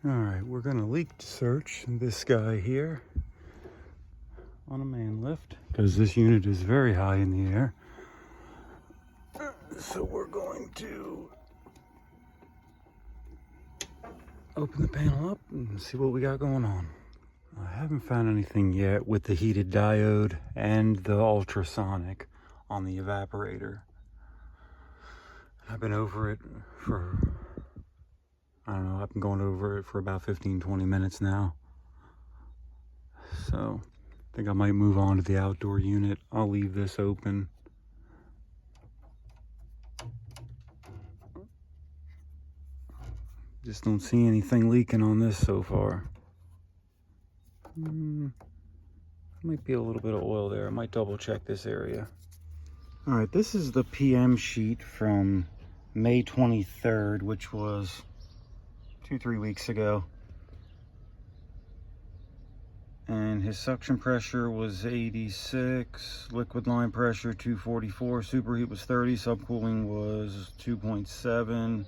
All right, we're gonna leak search this guy here on a man lift because this unit is very high in the air. So we're going to open the panel up and see what we got going on. I haven't found anything yet with the heated diode and the ultrasonic on the evaporator. I've been over it for, I don't know, I've been going over it for about 15-20 minutes now. So I think I might move on to the outdoor unit. I'll leave this open. Just don't see anything leaking on this so far. Might be a little bit of oil there. I might double check this area. All right, this is the PM sheet from May 23rd, which was 2-3 weeks ago. And his suction pressure was 86, liquid line pressure 244, superheat was 30, subcooling was 2.7.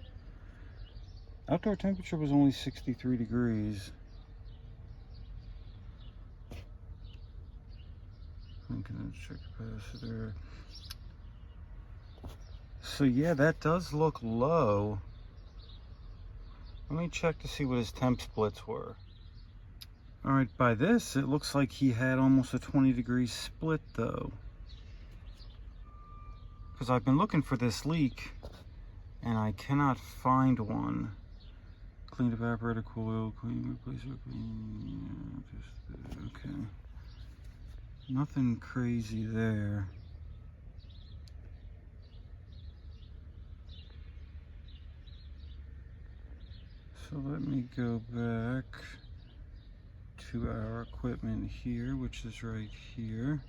Outdoor temperature was only 63 degrees. I'm gonna check capacitor. So yeah, that does look low. Let me check to see what his temp splits were. All right, by this, it looks like he had almost a 20-degree split though. Because I've been looking for this leak and I cannot find one. Clean evaporator, cool oil, clean, replace it, clean. Okay. Nothing crazy there. So let me go back to our equipment here, which is right here.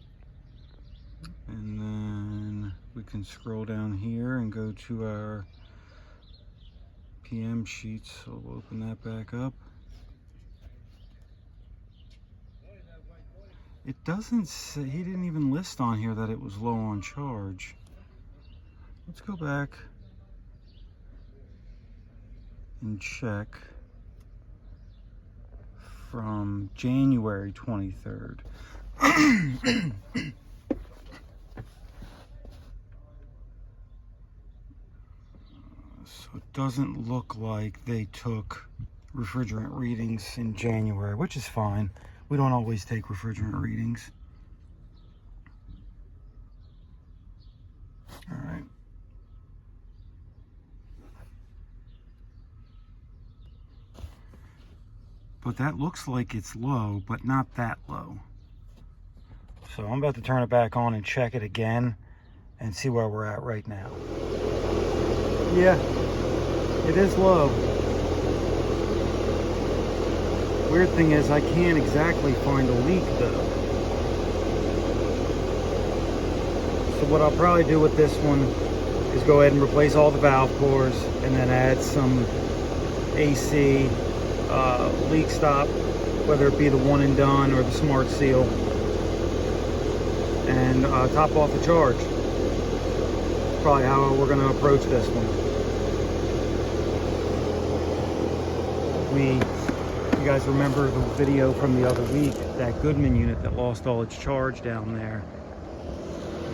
And then we can scroll down here and go to our PM sheets. So we'll open that back up. It doesn't say, he didn't even list on here that it was low on charge. Let's go back and check from January 23rd. So it doesn't look like they took refrigerant readings in January, which is fine. We don't always take refrigerant readings. All right. But that looks like it's low, but not that low. So I'm about to turn it back on and check it again and see where we're at right now. Yeah, it is low. Weird thing is I can't exactly find a leak though. So what I'll probably do with this one is go ahead and replace all the valve cores and then add some AC leak stop, whether it be the one and done or the smart seal, and top off the charge. Probably how we're going to approach this one. You guys remember the video from the other week, that Goodman unit that lost all its charge down there.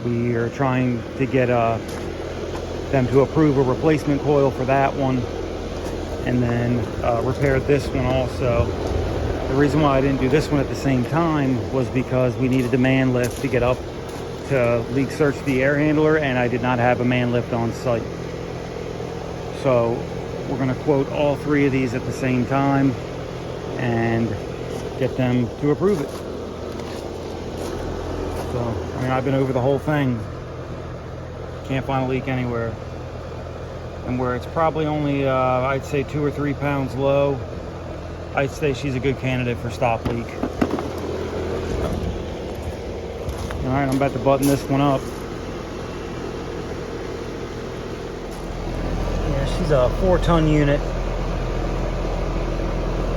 We are trying to get them to approve a replacement coil for that one, and then repair this one also. The reason why I didn't do this one at the same time was because we needed a man lift to get up to leak search the air handler, and I did not have a man lift on site. So we're going to quote all three of these at the same time and get them to approve it. So, I mean, I've been over the whole thing. Can't find a leak anywhere. And where it's probably only, I'd say 2 or 3 pounds low, I'd say she's a good candidate for stop leak. All right, I'm about to button this one up. Yeah, she's a 4-ton unit.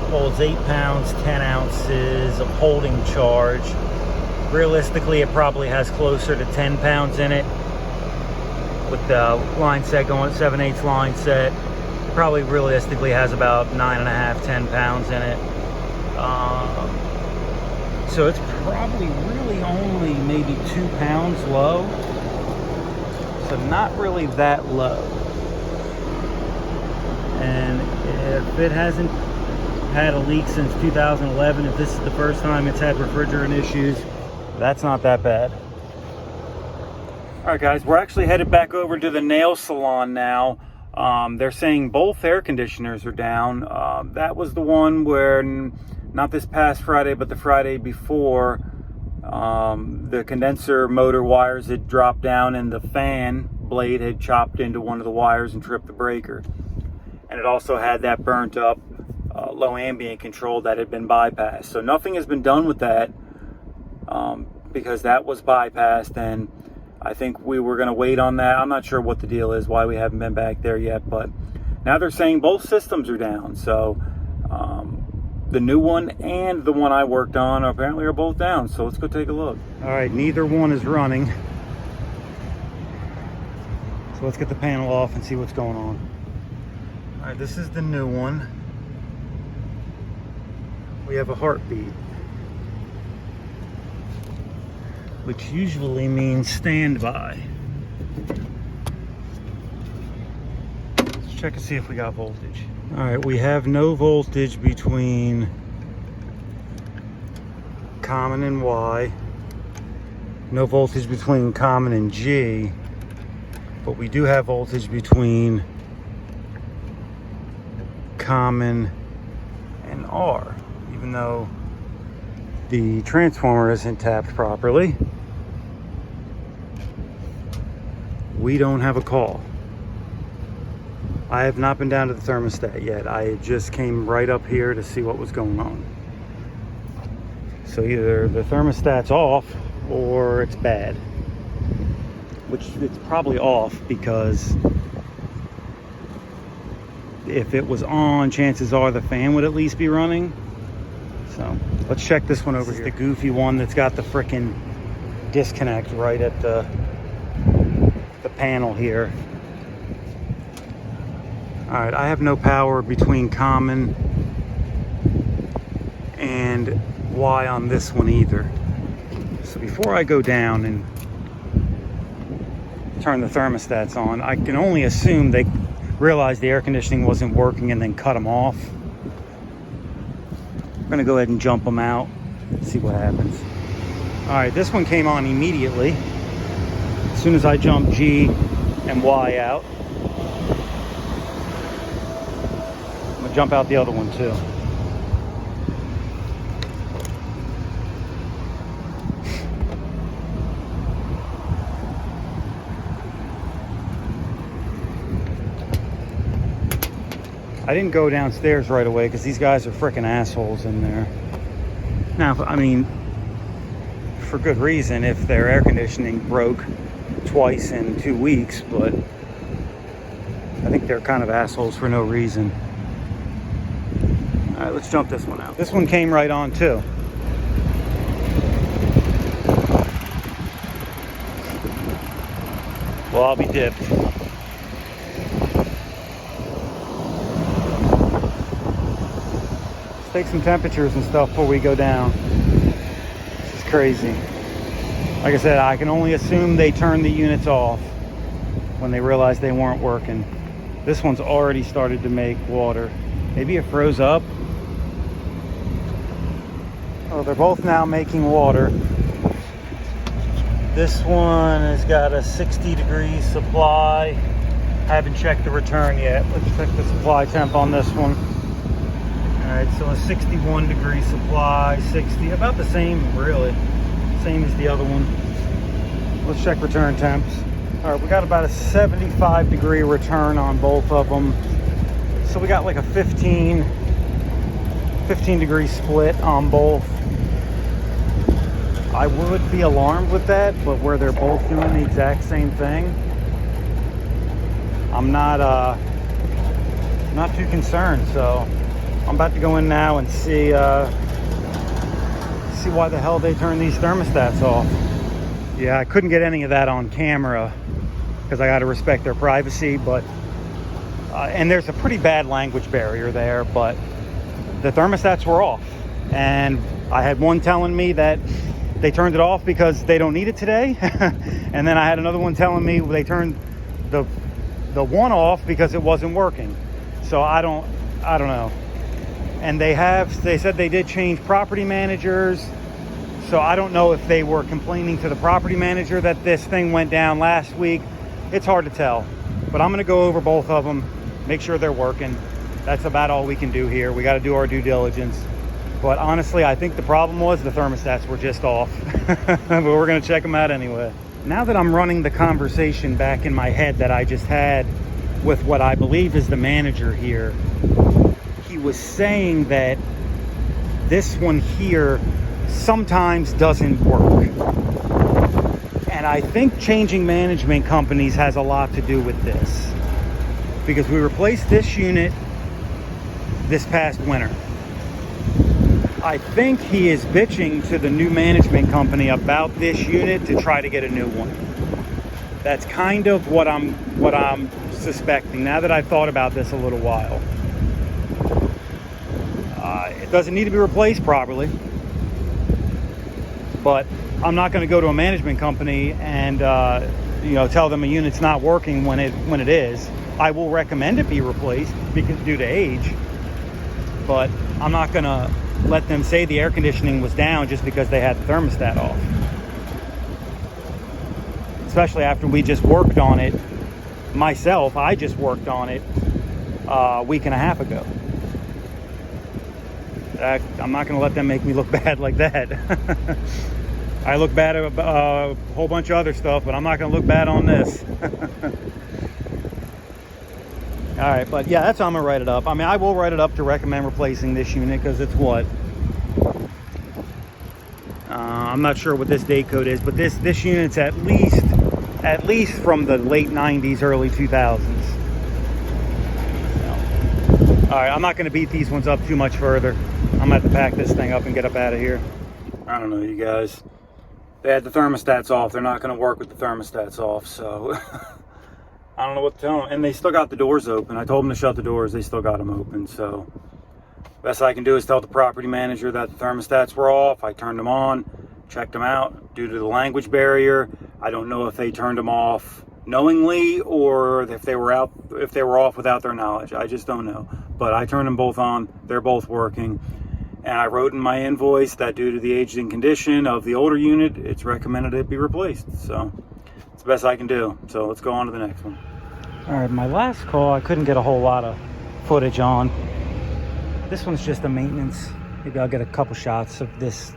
Holds 8 pounds, 10 ounces of holding charge. Realistically, it probably has closer to 10 pounds in it, with the line set going at 7/8 line set. probably realistically has about 9.5, 10 pounds in it. So it's probably really only maybe 2 pounds low. So not really that low. And if it hasn't had a leak since 2011, if this is the first time it's had refrigerant issues, that's not that bad. All right, guys, we're actually headed back over to the nail salon now. They're saying both air conditioners are down. That was the one where, not this past Friday, but the Friday before, the condenser motor wires had dropped down and the fan blade had chopped into one of the wires and tripped the breaker. And it also had that burnt up low ambient control that had been bypassed. So nothing has been done with that because that was bypassed, and I think we were going to wait on that. I'm not sure what the deal is, why we haven't been back there yet, but now they're saying both systems are down. So the new one and the one I worked on apparently are both down. So let's go take a look. All right, neither one is running. So let's get the panel off and see what's going on. All right, this is the new one. We have a heartbeat, which usually means standby. Let's check and see if we got voltage. All right, we have no voltage between common and Y. No voltage between common and G, but we do have voltage between common and R, even though the transformer isn't tapped properly. We don't have a call. I have not been down to the thermostat yet. I just came right up here to see what was going on. So either the thermostat's off or it's bad, which it's probably off, because if it was on, chances are the fan would at least be running. So let's check this one over here. The goofy one that's got the frickin' disconnect right at the panel here. All right, I have no power between common and Y on this one either. So before I go down and turn the thermostats on, I can only assume they realized the air conditioning wasn't working and then cut them off. I'm gonna go ahead and jump them out, see what happens. All right, this one came on immediately as soon as I jumped G and Y out. I'm gonna jump out the other one too. I didn't go downstairs right away because these guys are freaking assholes in there. Now, I mean, for good reason if their air conditioning broke twice in 2 weeks, but I think they're kind of assholes for no reason. All right, let's jump this one out. This one came right on too. Well, I'll be dipped. Take some temperatures and stuff before we go down. This is crazy. Like I said, I can only assume they turned the units off when they realized they weren't working. This one's already started to make water. Maybe it froze up. Oh, they're both now making water. This one has got a 60-degree supply. Haven't checked the return yet. Let's check the supply temp on this one. All right, so a 61-degree supply, 60, about the same, really. Same as the other one. Let's check return temps. All right, we got about a 75-degree return on both of them. So we got like a 15-degree split on both. I would be alarmed with that, but where they're both doing the exact same thing, I'm not too concerned. So I'm about to go in now and see why the hell they turned these thermostats off. Yeah, I couldn't get any of that on camera because I got to respect their privacy, but And there's a pretty bad language barrier there, but the thermostats were off. And I had one telling me that they turned it off because they don't need it today. And then I had another one telling me they turned the one off because it wasn't working. So I don't know. And they said they did change property managers. So I don't know if they were complaining to the property manager that this thing went down last week. It's hard to tell. But I'm going to go over both of them, make sure they're working. That's about all we can do here. We got to do our due diligence. But honestly, I think the problem was the thermostats were just off. But we're going to check them out anyway. Now that I'm running the conversation back in my head that I just had with what I believe is the manager here, he was saying that this one here sometimes doesn't work. And I think changing management companies has a lot to do with this, because we replaced this unit this past winter. I think he is bitching to the new management company about this unit to try to get a new one. That's kind of what I'm suspecting now that I've thought about this a little while. It doesn't need to be replaced properly, but I'm not going to go to a management company and tell them a unit's not working when it is. I will recommend it be replaced because due to age, but I'm not going to let them say the air conditioning was down just because they had the thermostat off. Especially after we just worked on it. Myself, I just worked on it a week and a half ago. I'm not going to let them make me look bad like that. I look bad at a whole bunch of other stuff, but I'm not going to look bad on this. All right, but yeah, that's how I'm going to write it up. I mean, I will write it up to recommend replacing this unit because it's what? I'm not sure what this date code is, but this unit's at least from the late 90s, early 2000s. So, all right, I'm not going to beat these ones up too much further. I'm going to have to pack this thing up and get up out of here. I don't know, you guys. They had the thermostats off. They're not going to work with the thermostats off, so I don't know what to tell them. And they still got the doors open. I told them to shut the doors. They still got them open, so best I can do is tell the property manager that the thermostats were off. I turned them on, checked them out due to the language barrier. I don't know if they turned them off knowingly or if they were off without their knowledge. I just don't know. But I turned them both on. They're both working. And I wrote in my invoice that due to the aging condition of the older unit, it's recommended it be replaced. So it's the best I can do. So let's go on to the next one. All right, my last call, I couldn't get a whole lot of footage on. This one's just a maintenance. Maybe I'll get a couple shots of this.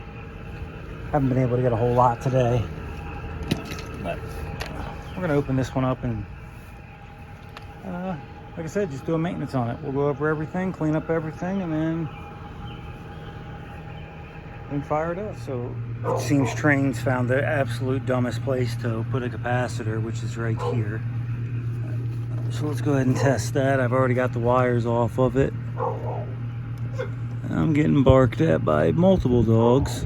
Haven't been able to get a whole lot today. But we're gonna open this one up and like I said, just do a maintenance on it. We'll go over everything, clean up everything, and then fire it up. So it seems Trains found the absolute dumbest place to put a capacitor, which is right here. So let's go ahead and test that. I've already got the wires off of it. I'm getting barked at by multiple dogs.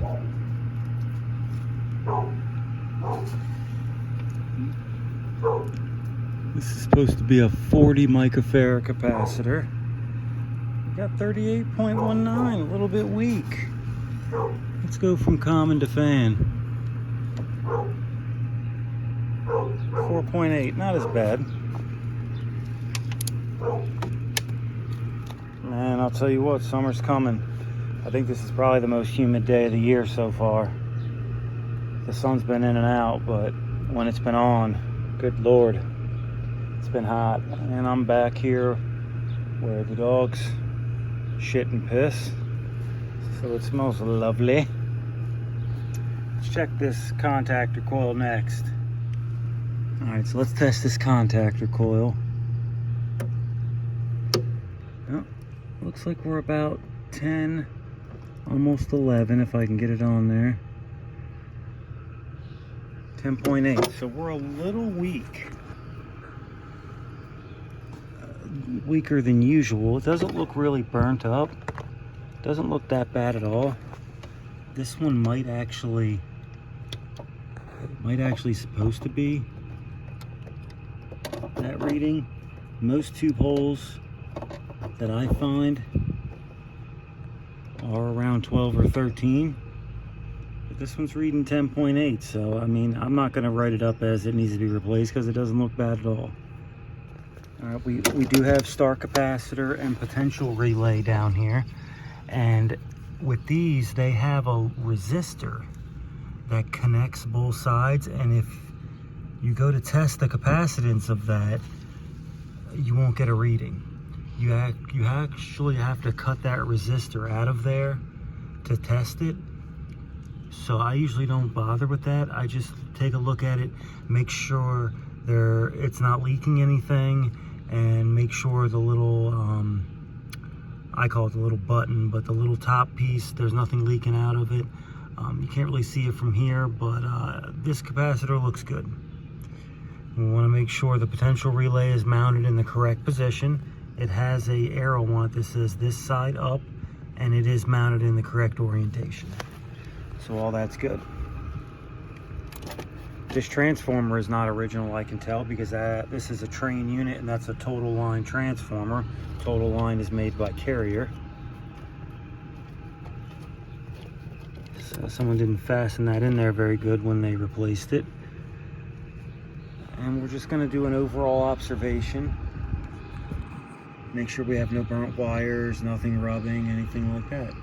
This is supposed to be a 40 microfarad capacitor. Got 38.19, a little bit weak. Let's go from common to fan. 4.8, not as bad. Man, I'll tell you what, summer's coming. I think this is probably the most humid day of the year so far. The sun's been in and out, but when it's been on, good Lord, it's been hot. And I'm back here where the dogs shit and piss. So it smells lovely. Let's check this contactor coil next. All right, so let's test this contactor coil. Oh, looks like we're about 10, almost 11 if I can get it on there. 10.8, so we're a little weak. Weaker than usual. It doesn't look really burnt up. Doesn't look that bad at all. This one might actually supposed to be that reading. Most tube holes that I find are around 12 or 13. But this one's reading 10.8, so I mean, I'm not gonna write it up as it needs to be replaced because it doesn't look bad at all. All right, we do have star capacitor and potential relay down here. And with these, they have a resistor that connects both sides. And if you go to test the capacitance of that, you won't get a reading. You actually have to cut that resistor out of there to test it. So I usually don't bother with that. I just take a look at it, make sure it's not leaking anything, and make sure the little, I call it the little button, but the little top piece, there's nothing leaking out of it. You can't really see it from here, but this capacitor looks good. We want to make sure the potential relay is mounted in the correct position. It has a arrow on it that says this side up, and it is mounted in the correct orientation. So all that's good. This transformer is not original, I can tell, because this is a train unit and that's a total line transformer. Total line is made by Carrier. So someone didn't fasten that in there very good when they replaced it. And we're just going to do an overall observation. Make sure we have no burnt wires, nothing rubbing, anything like that.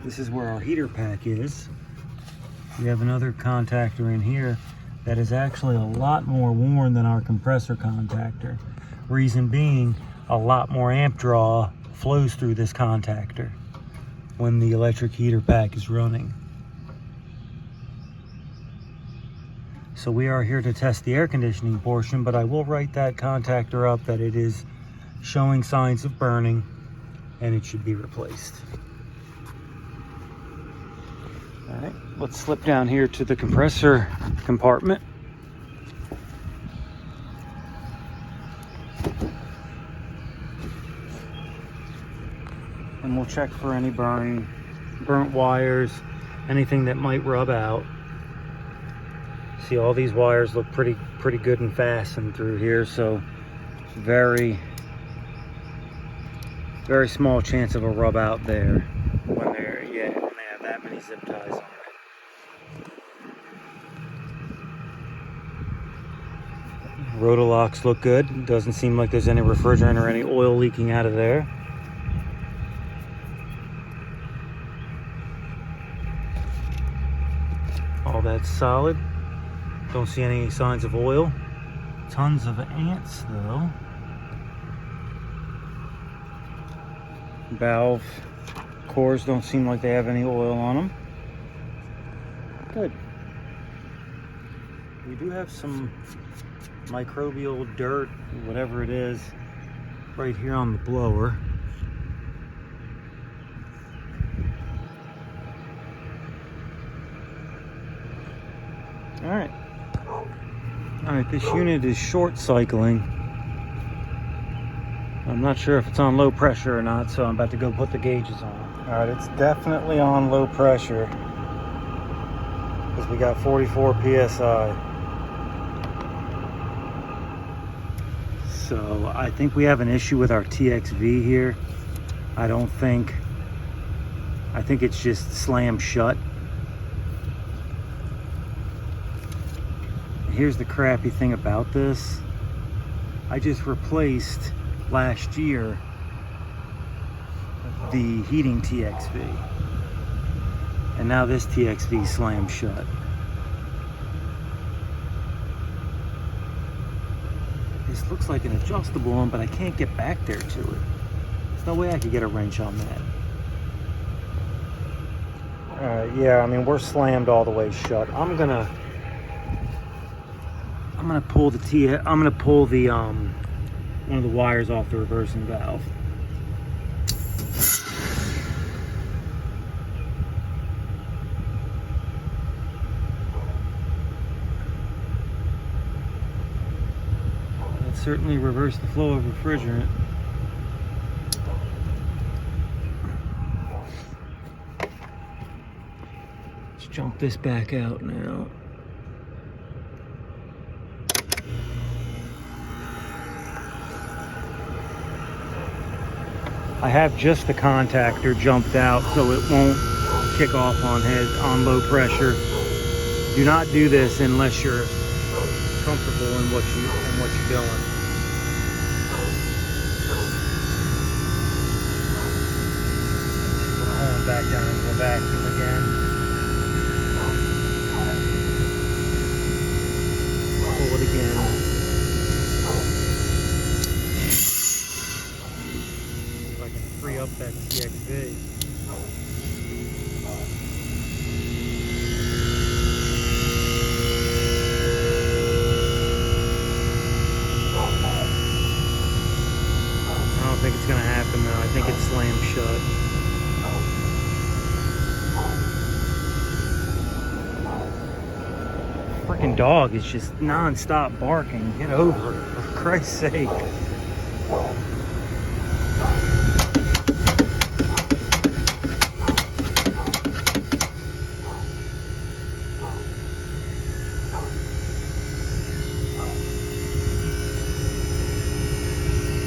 This is where our heater pack is. We have another contactor in here that is actually a lot more worn than our compressor contactor. Reason being, a lot more amp draw flows through this contactor when the electric heater pack is running. So we are here to test the air conditioning portion, but I will write that contactor up that it is showing signs of burning and it should be replaced. All right, let's slip down here to the compressor compartment. And we'll check for any burnt wires, anything that might rub out. See, all these wires look pretty good and fastened through here, so very small chance of a rub out there when they have that many zip ties on it. Rotolocks look good. Doesn't seem like there's any refrigerant or any oil leaking out of there. All that's solid. Don't see any signs of oil. Tons of ants though. Valve cores don't seem like they have any oil on them. Good. We do have some microbial dirt, whatever it is, right here on the blower. All right, this unit is short cycling. I'm not sure if it's on low pressure or not, so I'm about to go put the gauges on. All right, it's definitely on low pressure because we got 44 PSI. So I think we have an issue with our TXV here. I think it's just slammed shut. Here's the crappy thing about this. I just replaced last year the heating TXV. And now this TXV slammed shut. This looks like an adjustable one, but I can't get back there to it. There's no way I could get a wrench on that. Yeah, I mean, we're slammed all the way shut. I'm gonna pull the one of the wires off the reversing valve. That certainly reversed the flow of refrigerant. Let's jump this back out now. I have just the contactor jumped out so it won't kick off on low pressure. Do not do this unless you're comfortable in what you're doing. Pull it back down into the vacuum again. Pull it again. See if I can free up that TXV. I don't think it's gonna happen though. I think it's slammed shut. Freaking dog is just non-stop barking. Get over it, for Christ's sake.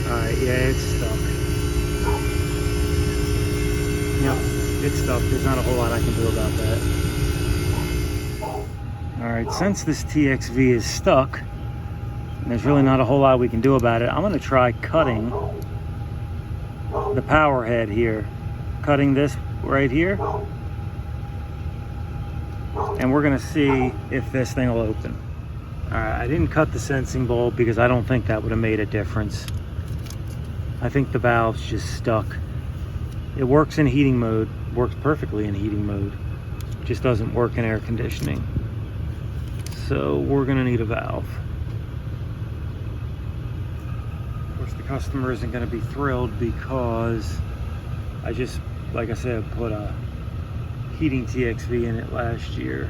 Alright, yeah, it's stuck. Yep, it's stuck. There's not a whole lot I can do about that. Alright, since this TXV is stuck, and there's really not a whole lot we can do about it, I'm going to try cutting the power head here. Cutting this right here. And we're going to see if this thing will open. Alright, I didn't cut the sensing bulb because I don't think that would have made a difference. I think the valve's just stuck. It works in heating mode, works perfectly in heating mode. Just doesn't work in air conditioning. So we're gonna need a valve. Of course, the customer isn't gonna be thrilled because I just, like I said, put a heating TXV in it last year.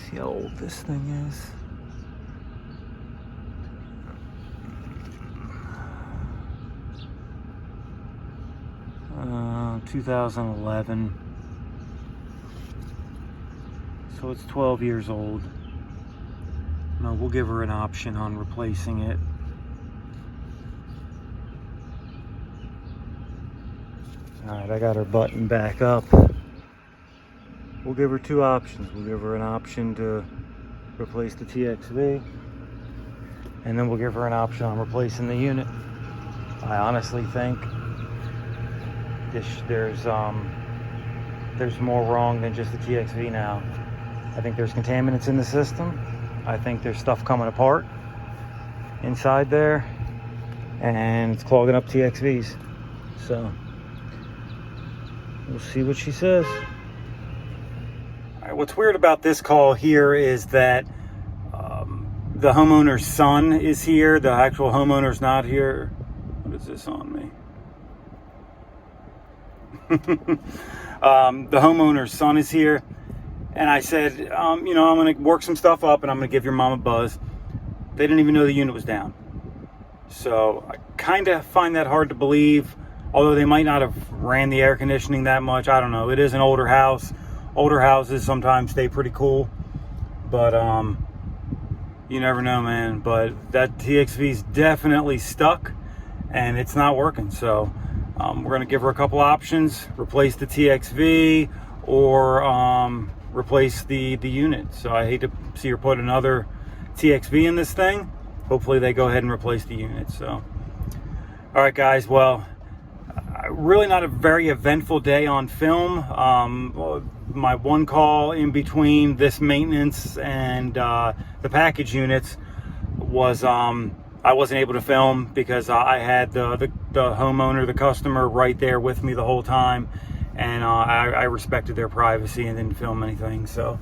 See how old this thing is. 2011, so it's 12 years old. No, we'll give her an option on replacing it. Alright, I got her button back up. We'll give her two options. We'll give her an option to replace the TXV, and then we'll give her an option on replacing the unit. I honestly think there's more wrong than just the TXV now. I think there's contaminants in the system. I think there's stuff coming apart inside there, and it's clogging up TXVs. So we'll see what she says. All right, what's weird about this call here is that the homeowner's son is here. The actual homeowner's not here. What is this on me? The homeowner's son is here, and I said, you know, I'm going to work some stuff up and I'm going to give your mom a buzz. They didn't even know the unit was down. So I kind of find that hard to believe, although they might not have ran the air conditioning that much. I don't know. It is an older house. Older houses sometimes stay pretty cool, but you never know, man. But that TXV's definitely stuck and it's not working. So we're going to give her a couple options: replace the TXV or replace the unit. So I hate to see her put another TXV in this thing. Hopefully they go ahead and replace the unit. So, all right, guys. Well, really not a very eventful day on film. My one call in between this maintenance and the package units was I wasn't able to film because I had the homeowner, the customer, right there with me the whole time, and I respected their privacy and didn't film anything. So,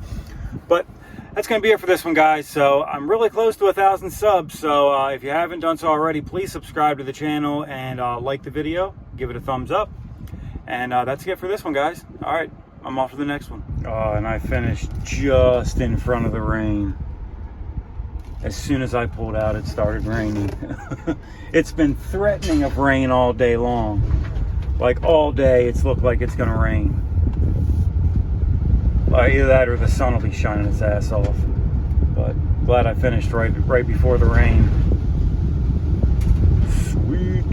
but that's going to be it for this one, guys. So I'm really close to 1,000 subs. So if you haven't done so already, please subscribe to the channel and like the video, give it a thumbs up. And that's it for this one, guys. All right, I'm off to the next one. Oh, and I finished just in front of the rain. As soon as I pulled out, it started raining. It's been threatening of rain all day long. Like all day, it's looked like it's gonna rain. Either that or the sun will be shining its ass off. But glad I finished right before the rain. Sweet.